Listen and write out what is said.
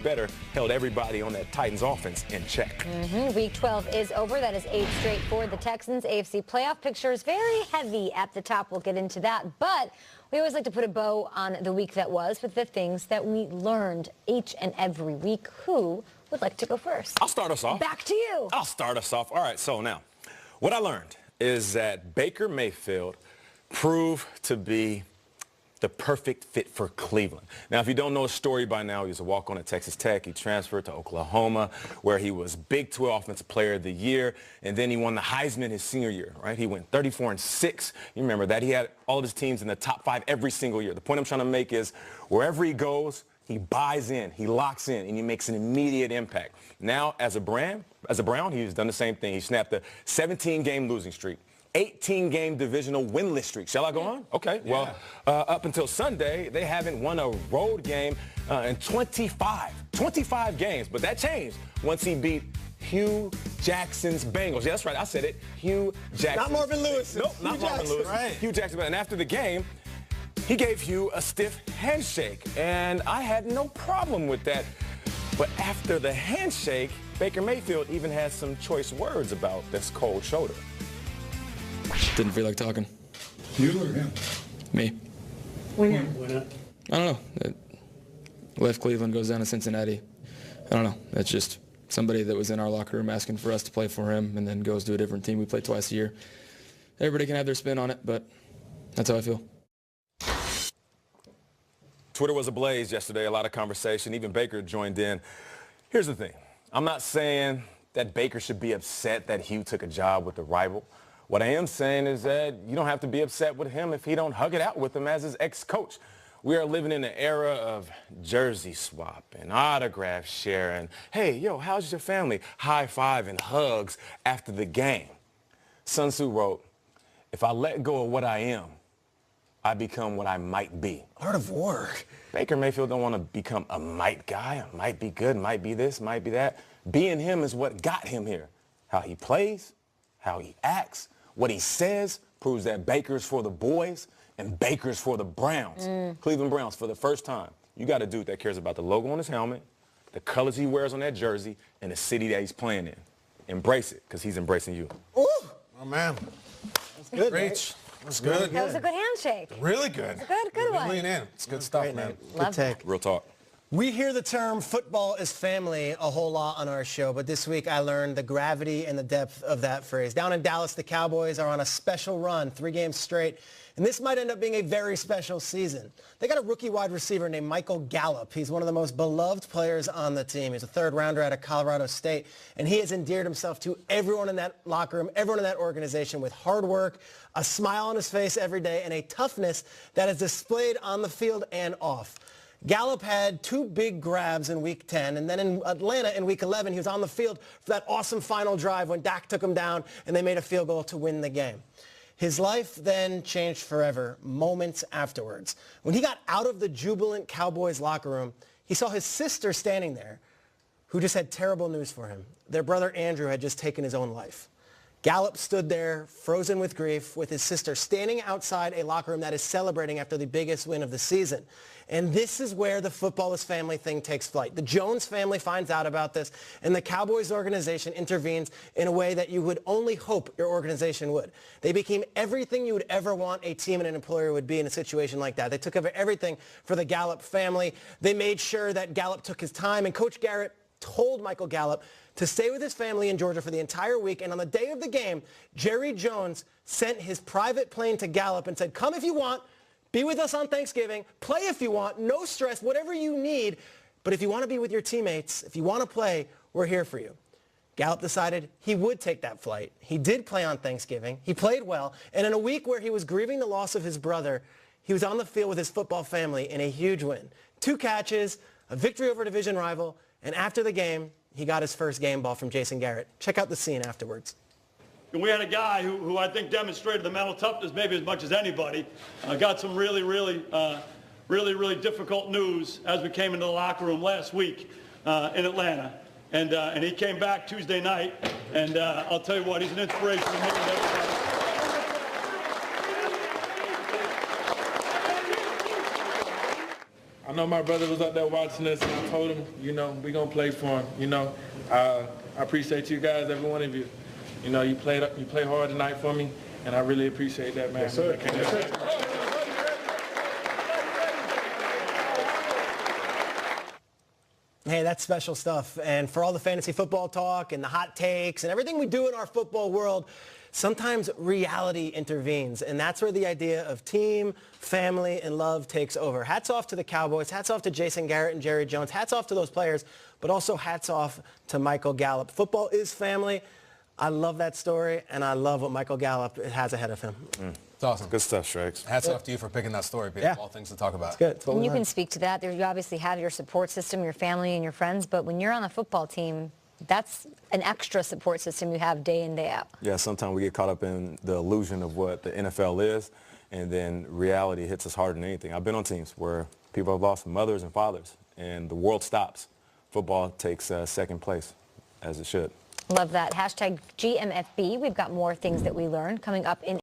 better, held everybody on that Titans offense in check. Week 12 is over. That is 8 straight for the Texans. AFC playoff picture is very heavy at the top. We'll get into that. But we always like to put a bow on the week that was with the things that we learned each and every week. Who would like to go first? I'll start us off. Back to you. I'll start us off. All right, so now, what I learned is that Baker Mayfield proved to be the perfect fit for Cleveland. Now, if you don't know his story by now, he was a walk-on at Texas Tech. He transferred to Oklahoma, where he was Big 12 Offensive Player of the Year, and then he won the Heisman his senior year, right? He went 34-6. You remember that. He had all of his teams in the top 5 every single year. The point I'm trying to make is wherever he goes, he buys in, he locks in, and he makes an immediate impact. Now, as a Brown, he's done the same thing. He snapped a 17-game losing streak. 18-game divisional winless streak. Shall I go on? Okay. Yeah. Well, up until Sunday, they haven't won a road game in 25 games. But that changed once he beat Hugh Jackson's Bengals. Yeah, that's right. I said it. Hugh Jackson. Not Marvin Lewis. Nope, not Marvin Lewis. Right. Hugh Jackson. And after the game, he gave Hugh a stiff handshake. And I had no problem with that. But after the handshake, Baker Mayfield even had some choice words about this cold shoulder. Didn't feel like talking. You or him? Me. Why not? I don't know. Left Cleveland, goes down to Cincinnati. I don't know. That's just somebody that was in our locker room asking for us to play for him and then goes to a different team. We play twice a year. Everybody can have their spin on it, but that's how I feel. Twitter was ablaze yesterday, a lot of conversation. Even Baker joined in. Here's the thing. I'm not saying that Baker should be upset that Hugh took a job with the rival. What I am saying is that you don't have to be upset with him if he don't hug it out with him as his ex-coach. We are living in an era of jersey swap and autograph sharing. Hey, yo, how's your family? High five and hugs after the game. Sun Tzu wrote, if I let go of what I am, I become what I might be. Art of War. Baker Mayfield don't want to become a might guy. Might be good, might be this, might be that. Being him is what got him here. How he plays, how he acts, what he says proves that Baker's for the boys and Baker's for the Browns. Cleveland Browns, for the first time, you got a dude that cares about the logo on his helmet, the colors he wears on that jersey, and the city that he's playing in. Embrace it, because he's embracing you. Ooh. Oh, man. That's good. Great. That's good. That was a good handshake. Really good. It's a good one. Lean in. It's good stuff, man. Love Good take. Real talk. We hear the term football is family a whole lot on our show, but this week I learned the gravity and the depth of that phrase. Down in Dallas, the Cowboys are on a special run, 3 games straight, and this might end up being a very special season. They got a rookie wide receiver named Michael Gallup. He's one of the most beloved players on the team. He's a 3rd rounder out of Colorado State, and he has endeared himself to everyone in that locker room, everyone in that organization with hard work, a smile on his face every day, and a toughness that is displayed on the field and off. Gallup had 2 big grabs in Week 10, and then in Atlanta in Week 11, he was on the field for that awesome final drive when Dak took him down and they made a field goal to win the game. His life then changed forever moments afterwards. When he got out of the jubilant Cowboys locker room, he saw his sister standing there who just had terrible news for him. Their brother Andrew had just taken his own life. Gallup stood there, frozen with grief, with his sister standing outside a locker room that is celebrating after the biggest win of the season. And this is where the football is family thing takes flight. The Jones family finds out about this, and the Cowboys organization intervenes in a way that you would only hope your organization would. They became everything you would ever want a team and an employer would be in a situation like that. They took over everything for the Gallup family. They made sure that Gallup took his time, and Coach Garrett told Michael Gallup to stay with his family in Georgia for the entire week. And on the day of the game, Jerry Jones sent his private plane to Gallup and said, come if you want, be with us on Thanksgiving, play if you want, no stress, whatever you need. But if you want to be with your teammates, if you want to play, we're here for you. Gallup decided he would take that flight. He did play on Thanksgiving. He played well. And in a week where he was grieving the loss of his brother, he was on the field with his football family in a huge win. 2 catches, a victory over a division rival, and after the game, he got his first game ball from Jason Garrett. Check out the scene afterwards. And we had a guy who I think demonstrated the mental toughness maybe as much as anybody. Got some really difficult news as we came into the locker room last week in Atlanta. And he came back Tuesday night, and I'll tell you what, he's an inspiration to me and everybody. I know my brother was up there watching us, and I told him, you know, we're going to play for him. You know, I appreciate you guys, every one of you. You know, you played hard tonight for me, and I really appreciate that, man. Yes, sir. Yes, sir. Hey, that's special stuff. And for all the fantasy football talk and the hot takes and everything we do in our football world, sometimes reality intervenes. And that's where the idea of team, family, and love takes over. Hats off to the Cowboys. Hats off to Jason Garrett and Jerry Jones. Hats off to those players, but also hats off to Michael Gallup. Football is family. I love that story, and I love what Michael Gallup has ahead of him. It's awesome. Good stuff, Shrakes. Hats off to you for picking that story, Peter. Yeah. All things to talk about. It's good. And you can speak to that. You obviously have your support system, your family and your friends, but when you're on a football team, that's an extra support system you have day in, day out. Yeah, sometimes we get caught up in the illusion of what the NFL is, and then reality hits us harder than anything. I've been on teams where people have lost mothers and fathers, and the world stops. Football takes second place, as it should. Love that. Hashtag GMFB. We've got more things that we learned coming up in